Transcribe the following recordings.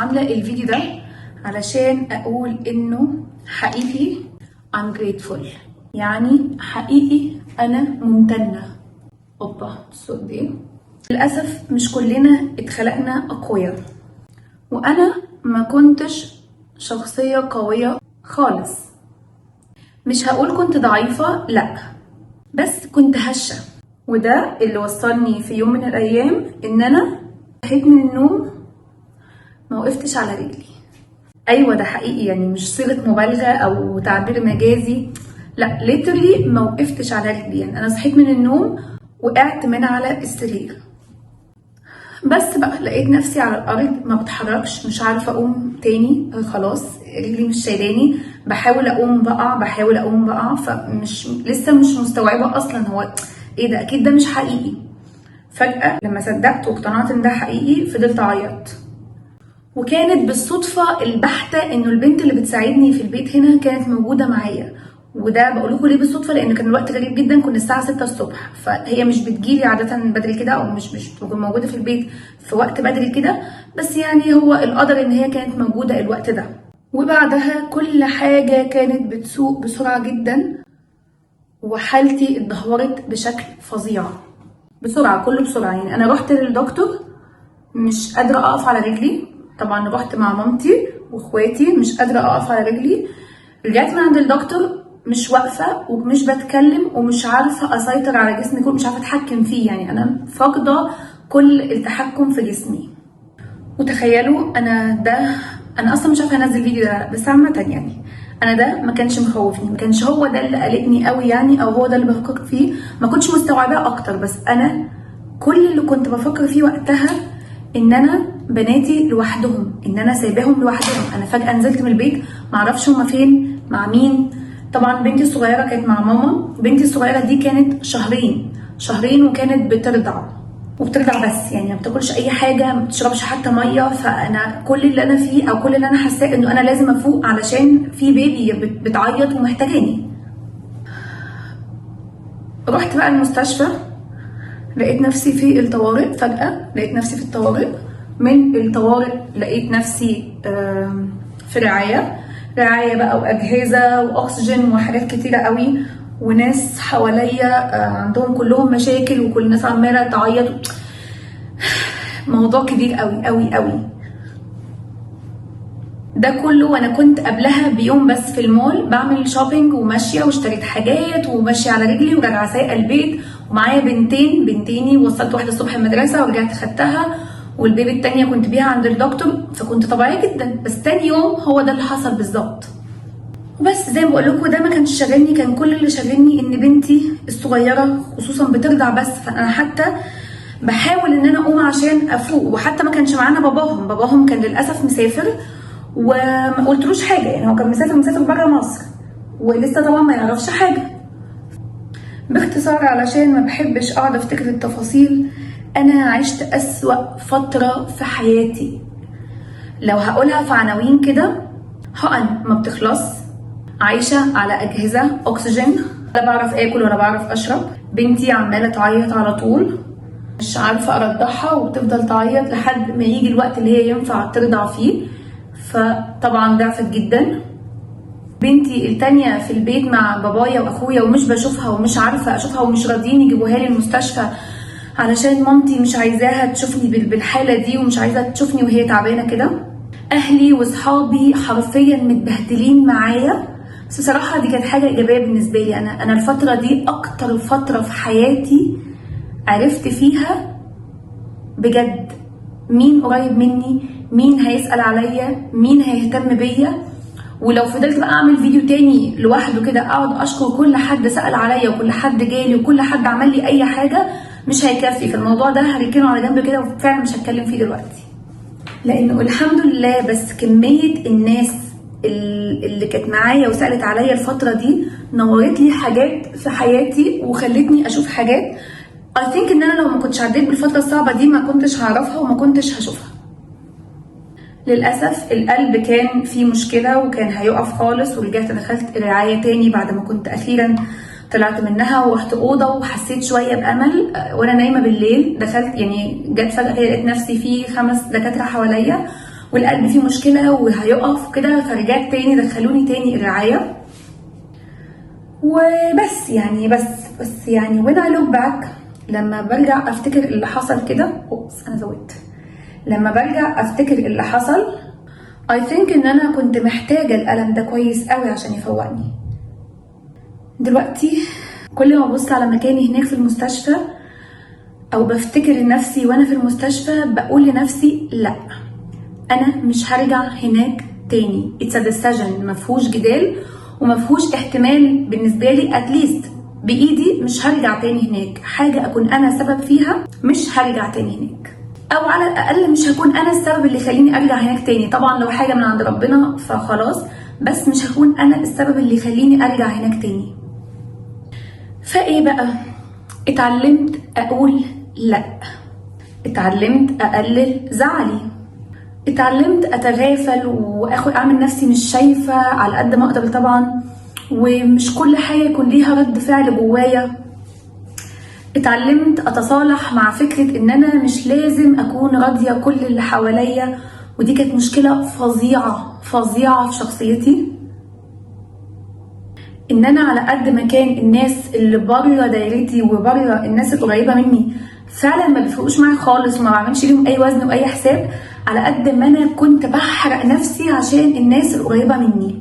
عاملة الفيديو ده علشان اقول انه حقيقي I'm grateful، يعني حقيقي انا ممتنة. اوبا الصوت دي. للأسف مش كلنا اتخلقنا اقوياء، وانا ما كنتش شخصية قوية خالص. مش هقول كنت ضعيفة، لا، بس كنت هشة. وده اللي وصلني في يوم من الايام ان انا صحيت من النوم ما وقفتش على رجلي. ايوه ده حقيقي، يعني مش صيغه مبالغه او تعبير مجازي، لا literally ما وقفتش على رجلي. يعني انا صحيت من النوم وقعت من على السرير، بس بقى لقيت نفسي على الارض ما بتحركش، مش عارفه اقوم تاني، خلاص رجلي مش شايلاني، بحاول اقوم بقع فمش لسه مش مستوعبه اصلا هو ايه ده، اكيد ده مش حقيقي. فجاه لما صدقت واقتنعت ان ده حقيقي فضلت اعيط. وكانت بالصدفة البحتة انه البنت اللي بتساعدني في البيت هنا كانت موجودة معايا. وده بقول لكم ليه بالصدفة، لان كان الوقت غريب جدا، كنا الساعة 6 الصبح، فهي مش بتجيلي عادة بدري كده، او مش بتكون موجودة في البيت في وقت بدري كده، بس يعني هو القدر ان هي كانت موجودة الوقت ده. وبعدها كل حاجة كانت بتسوق بسرعة جدا، وحالتي اتدهورت بشكل فظيع بسرعة، كله بسرعة. يعني انا رحت للدكتور مش قادرة اقف على رجلي، طبعا رحت مع مامتي واخواتي مش قادرة اقف على رجلي، رجعت من عند الدكتور مش واقفة ومش بتكلم ومش عارفة اسيطر على جسمي كله، مش عارفة اتحكم فيه، يعني انا فاقدة كل التحكم في جسمي. وتخيلوا انا اصلا مش عارفة انزل فيديو ده، بس عامة يعني انا ده ما كانش مخوفني، ما كانش هو ده اللي قلقني قوي يعني، او هو ده اللي بفكر فيه، ما كنتش مستوعباه اكتر. بس انا كل اللي كنت بفكر فيه وقتها ان انا بناتي لوحدهم، ان انا سايباهم لوحدهم. انا فجأة نزلت من البيت معرفش هما فين مع مين. طبعا بنتي الصغيرة كانت مع ماما، بنتي الصغيرة دي كانت شهرين وكانت بترضع بس، يعني ما بتاكلش اي حاجة، ما بتشربش حتى مية. فانا كل اللي انا فيه او كل اللي انا حاساه انه انا لازم افوق علشان في بيبي بتعيط ومحتاجاني. رحت بقى المستشفى، لقيت نفسي في الطوارئ. فجأة لقيت نفسي في الطوارئ، من الطوارئ لقيت نفسي في رعاية بقى، وأجهزة وأكسجين وحاجات كتيرة قوي، وناس حواليا عندهم كلهم مشاكل، وكل الناس عمالة تعيط. موضوع كبير قوي قوي قوي. ده كله وانا كنت قبلها بيوم بس في المول بعمل شوبينج وماشيه، واشتريت حاجات وماشيه على رجلي وراجعه سايقه البيت، ومعايا بنتيني، وصلت واحده الصبح المدرسه ورجعت خدتها، والبيبي التانيه كنت بيها عند الدكتور، فكنت طبيعيه جدا. بس تاني يوم هو ده اللي حصل بالظبط. بس زي ما بقول لكم ده ما كانش شاغلني، كان كل اللي شاغلني ان بنتي الصغيره خصوصا بترضع بس. فانا حتى بحاول ان انا اقوم عشان افوق، وحتى ما كانش معانا باباهم كان للاسف مسافر، وما قلتلوش حاجه، يعني هو كان مسافر بره مصر، ولسه طبعا ما يعرفش حاجه. باختصار علشان ما بحبش اقعد افتكر التفاصيل، انا عشت اسوأ فتره في حياتي. لو هقولها في عناوين كده: حقن ما بتخلص، عايشه على اجهزه اكسجين، لا بعرف اكل ولا بعرف اشرب، بنتي عماله تعيط على طول، مش عارفه ارضعها وبتفضل تعيط لحد ما يجي الوقت اللي هي ينفع ترضع فيه، فطبعا ضعفت جدا. بنتي التانية في البيت مع بابايا واخويا، ومش بشوفها ومش عارفة اشوفها، ومش راضيين يجيبوها لي المستشفى علشان مامتي مش عايزاها تشوفني بالحالة دي، ومش عايزة تشوفني وهي تعبانة كده. اهلي واصحابي حرفيا متبهدلين معايا. بس بصراحة دي كانت حاجة ايجابية بالنسبة لي. انا الفترة دي اكتر فترة في حياتي عرفت فيها بجد مين قريب مني، مين هيسأل عليا، مين هيهتم بيا. ولو فضلت بقى اعمل فيديو تاني لوحده كده اقعد اشكر كل حد سأل عليا وكل حد جالي وكل حد عمل لي اي حاجة مش هيكفي. في الموضوع ده هركنه على جنب كده، وفعلا مش هتكلم فيه دلوقتي، لانه الحمد لله بس كمية الناس اللي كانت معايا وسألت عليا الفترة دي نورت لي حاجات في حياتي وخلتني اشوف حاجات I think ان انا لو ما كنتش عديت بالفترة الصعبة دي ما كنتش هعرفها وما كنتش هشوفها. للأسف القلب كان فيه مشكلة وكان هيقف خالص، ورجعت دخلت رعاية تاني بعد ما كنت أخيرا طلعت منها، ورحت أوضة وحسيت شوية بأمل وأنا نايمة بالليل. دخلت يعني جت فجأة لقيت نفسي في 5 دكاترة حواليا، والقلب فيه مشكله وهيقف كده، فرجعت تاني دخلوني تاني الرعايه. وبس يعني بس يعني when I look back، لما برجع افتكر اللي حصل كده، انا زودت، لما برجع افتكر اللي حصل I think ان انا كنت محتاجه الالم ده كويس قوي عشان يفوقني. دلوقتي كل ما ابص على مكاني هناك في المستشفى او بفتكر نفسي وانا في المستشفى، بقول لنفسي لا، انا مش هرجع هناك تاني. It's a decision، مفهوش جدال ومفهوش احتمال بالنسبه لي. اتليست بايدي مش هرجع تاني هناك. حاجه اكون انا سبب فيها مش هرجع تاني هناك، او على الاقل مش هكون انا السبب اللي يخليني ارجع هناك تاني. طبعا لو حاجه من عند ربنا فخلاص، بس مش هكون انا السبب اللي يخليني ارجع هناك تاني. فايه بقى؟ اتعلمت اقول لا، اتعلمت اقلل زعلي، اتعلمت اتغافل واخد اعمل نفسي مش شايفه على قد ما اقدر طبعا، ومش كل حاجه يكون ليها رد فعل جوايا. اتعلمت اتصالح مع فكره ان انا مش لازم اكون راضيه كل اللي حواليا، ودي كانت مشكله فظيعه في شخصيتي. ان انا على قد ما كان الناس اللي بره دايرتي وبره الناس القريبه مني فعلا ما بيفرقوش معايا خالص وما بعملش ليهم اي وزن واي حساب، على قد ما انا كنت بحرق نفسي عشان الناس القريبه مني،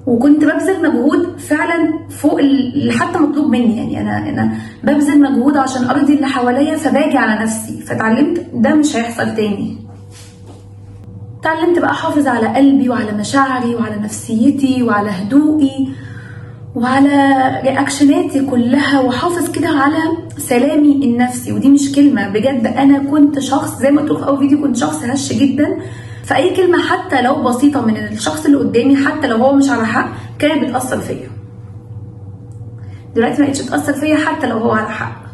وكنت ببذل مجهود فعلا فوق اللي حتى مطلوب مني. يعني انا ببذل مجهود عشان ارضي اللي حواليا، فباجي على نفسي. فتعلمت ده مش هيحصل تاني. اتعلمت بقى احافظ على قلبي وعلى مشاعري وعلى نفسيتي وعلى هدوئي وعلى رياكشناتي كلها، واحافظ كده على سلامي النفسي. ودي مش كلمه، بجد انا كنت شخص زي ما قلت في اول فيديو، كنت شخص هش جدا. فاي كلمه حتى لو بسيطه من الشخص اللي قدامي، حتى لو هو مش على حق، كانت بتاثر فيا. دلوقتي ما بقتش تاثر فيا حتى لو هو على حق.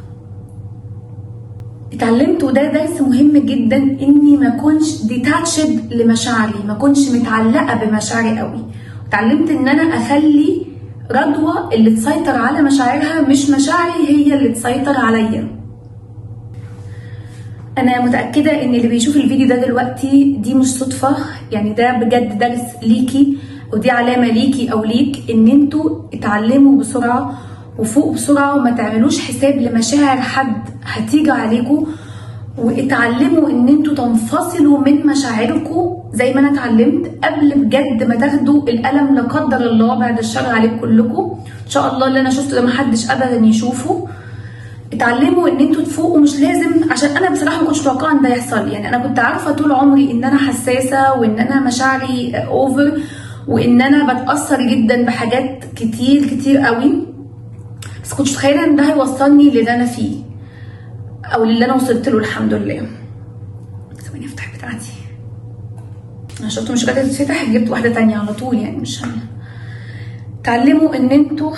اتعلمت، وده درس مهم جدا، اني ما اكونش ديتاتشد لمشاعري، ما اكونش متعلقه بمشاعري قوي. اتعلمت ان انا اخلي رضوى اللي تسيطر على مشاعرها، مش مشاعري هي اللي تسيطر عليا. انا متاكده ان اللي بيشوف الفيديو ده دلوقتي دي مش صدفه، يعني ده بجد درس ليكي، ودي علامه ليكي او ليك ان انتوا اتعلموا بسرعه وفوق بسرعه، وما تعملوش حساب لمشاعر حد هتيجي عليكم، واتعلموا ان انتوا تنفصلوا من مشاعركم زي ما انا اتعلمت، قبل بجد ما تاخدوا الالم لا قدر الله، بعد الشر عليكم كلكم ان شاء الله. اللي انا شفته ده محدش ابدا يشوفه. اتعلموا ان انتوا تفوقوا، مش لازم، عشان انا بصراحه ما كنتش متوقعه ان ده يحصل. يعني انا كنت عارفه طول عمري ان انا حساسه، وان انا مشاعري اوفر، وان انا بتاثر جدا بحاجات كتير قوي، بس كنتش متخيله ان ده هيوصلني للي انا فيه او اللي انا وصلت له الحمد لله. ثواني افتح بتاعتي، انا شفت مش قادره تتفتح، جبت واحده تانية على طول، يعني مش تعلموا ان انتوا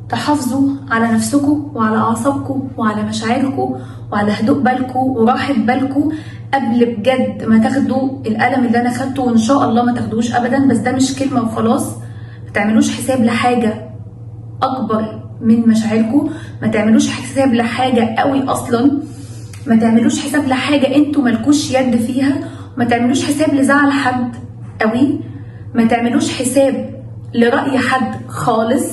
تحافظوا على نفسكم وعلى اعصابكم وعلى مشاعركم وعلى هدوء بالكم وراحه بالكم، قبل بجد ما تاخدوا الالم اللي انا خدته، وان شاء الله ما تاخدوش ابدا. بس ده مش كلمه وخلاص. ما تعملوش حساب لحاجه اكبر من مشاعركم، ما تعملوش حساب لحاجه قوي اصلا، ما تعملوش حساب لحاجه انتوا مالكوش يد فيها، ما تعملوش حساب لزعل حد قوي، ما تعملوش حساب لرأي حد خالص،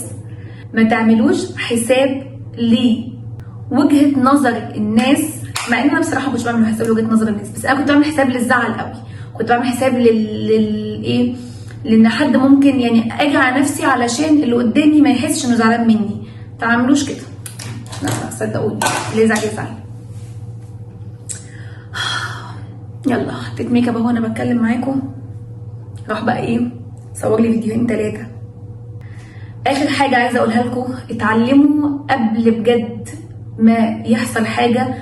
ما تعملوش حساب لوجهة نظر الناس. مع ان انا بصراحه ما كنتش بعمل حساب لوجهة نظر الناس، بس انا كنت بعمل حساب للزعل قوي، كنت بعمل حساب ايه، لان حد ممكن يعني اجي على نفسي علشان اللي قدامي ما يحسش انه زعلان مني. ما تعملوش كده، لا صدقوني، اللي يزعل يزعل. يلا حطيت ميك اب اهو انا بتكلم معاكم، راح بقى ايه صور لي فيديوهين 3. اخر حاجه عايزه اقولها لكم، اتعلموا قبل بجد ما يحصل حاجه،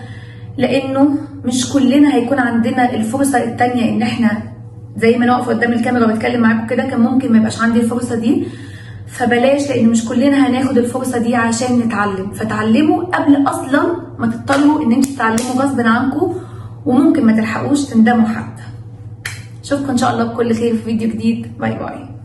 لانه مش كلنا هيكون عندنا الفرصه التانية ان احنا زي ما نقف قدام الكاميرا بتكلم معاكم كده، كان ممكن ما يبقاش عندي الفرصه دي. فبلاش، لان مش كلنا هناخد الفرصه دي عشان نتعلم. فتعلموا قبل اصلا ما تضطروا ان انتوا تتعلموا غصب عنكم، وممكن ما تلحقوش تندموا حتى. اشوفكم ان شاء الله بكل خير في فيديو جديد. باي باي.